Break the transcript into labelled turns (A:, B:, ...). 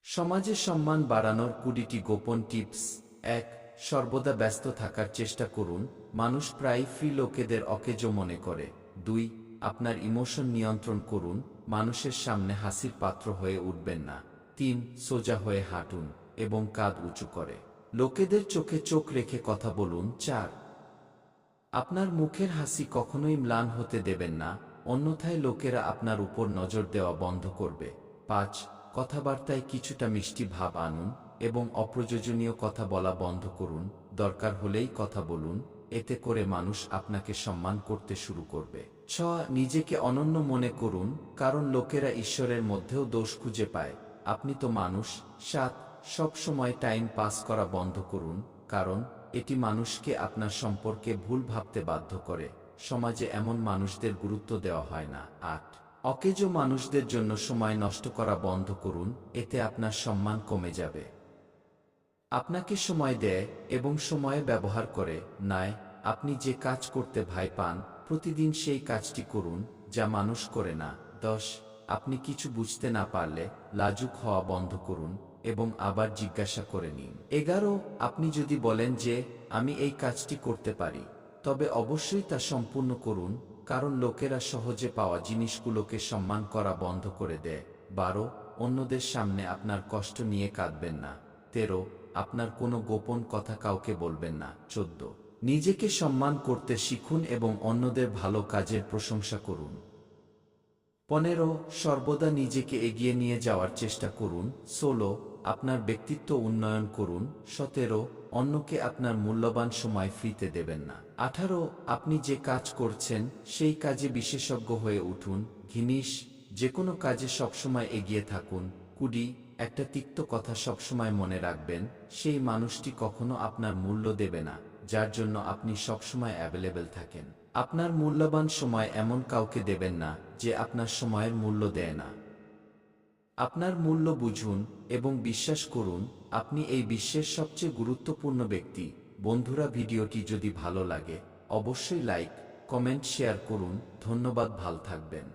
A: সমাজে সম্মান বাড়ানোর 20টি গোপন টিপস। ১. সর্বদা ব্যস্ত থাকার চেষ্টা করুন। মানুষ প্রায় ফ্রি লোকেদের অকেজো মনে করে। ২. আপনার ইমোশন নিয়ন্ত্রণ করুন। মানুষের সামনে হাসির পাত্র হয়ে উঠবেন না। ৩. সোজা হয়ে হাঁটুন এবং কাঁধ উঁচু করে লোকেদের চোখে চোখ রেখে কথা বলুন। ৪. আপনার মুখের হাসি কখনোই ম্লান হতে দেবেন না, অন্যথায় লোকেরা আপনার উপর নজর দেওয়া বন্ধ করবে। ৫. কথাবার্তায় কিছুটা মিষ্টি ভাব আনুন এবং অপ্রয়োজনীয় কথা বলা বন্ধ করুন। দরকার হলেই কথা বলুন, এতে করে মানুষ আপনাকে সম্মান করতে শুরু করবে। ৬. নিজেকে অনন্য মনে করুন, কারণ লোকেরা ঈশ্বরের মধ্যেও দোষ খুঁজে পায়, আপনি তো মানুষ। ৭. সব সময় টাইম পাস করা বন্ধ করুন, কারণ এটি মানুষকে আপনার সম্পর্কে ভুল ভাবতে বাধ্য করে। সমাজে এমন মানুষদের গুরুত্ব দেওয়া হয় না। ৮. অকেজো মানুষদের জন্য সময় নষ্ট করা বন্ধ করুন, এতে আপনার সম্মান কমে যাবে। আপনাকে সময় দেয় এবং সময়ে ব্যবহার করে নয়। আপনি যে কাজ করতে ভয় পান, প্রতিদিন সেই কাজটি করুন যা মানুষ করে না। ১০. আপনি কিছু বুঝতে না পারলে লাজুক হওয়া বন্ধ করুন এবং আবার জিজ্ঞাসা করে নিন। ১১. আপনি যদি বলেন যে আমি এই কাজটি করতে পারি, তবে অবশ্যই তা সম্পূর্ণ করুন, কারণ লোকেরা সহজে পাওয়া জিনিসগুলোকে সম্মান করা বন্ধ করে দেয়। ১২. অন্যদের সামনে আপনার কষ্ট নিয়ে কাঁদবেন না। ১৩. আপনার কোনো গোপন কথা কাউকে বলবেন না। ১৪. নিজেকে সম্মান করতে শিখুন এবং অন্যদের ভালো কাজের প্রশংসা করুন। ১৫. সর্বদা নিজেকে এগিয়ে নিয়ে যাওয়ার চেষ্টা করুন। ১৬. আপনার ব্যক্তিত্ব উন্নয়ন করুন। ১৭. অন্যকে আপনার মূল্যবান সময় ফ্রিতে দেবেন না। ১৮. আপনি যে কাজ করছেন সেই কাজে বিশেষজ্ঞ হয়ে উঠুন। ঘিনিস যে কোনো কাজে সবসময় এগিয়ে থাকুন। ২০. একটা তিক্ত কথা সবসময় মনে রাখবেন, সেই মানুষটি কখনো আপনার মূল্য দেবে না যার জন্য আপনি সবসময় অ্যাভেলেবেল থাকেন। আপনার মূল্যবান সময় এমন কাউকে দেবেন না যে আপনার সময়ের মূল্য দেয় না। আপনার মূল্য বুঝুন এবং বিশ্বাস করুন আপনি এই বিশ্বের সবচেয়ে গুরুত্বপূর্ণ ব্যক্তি। বন্ধুরা, ভিডিওটি যদি ভালো লাগে অবশ্যই লাইক, কমেন্ট, শেয়ার করুন। ধন্যবাদ, ভালো থাকবেন।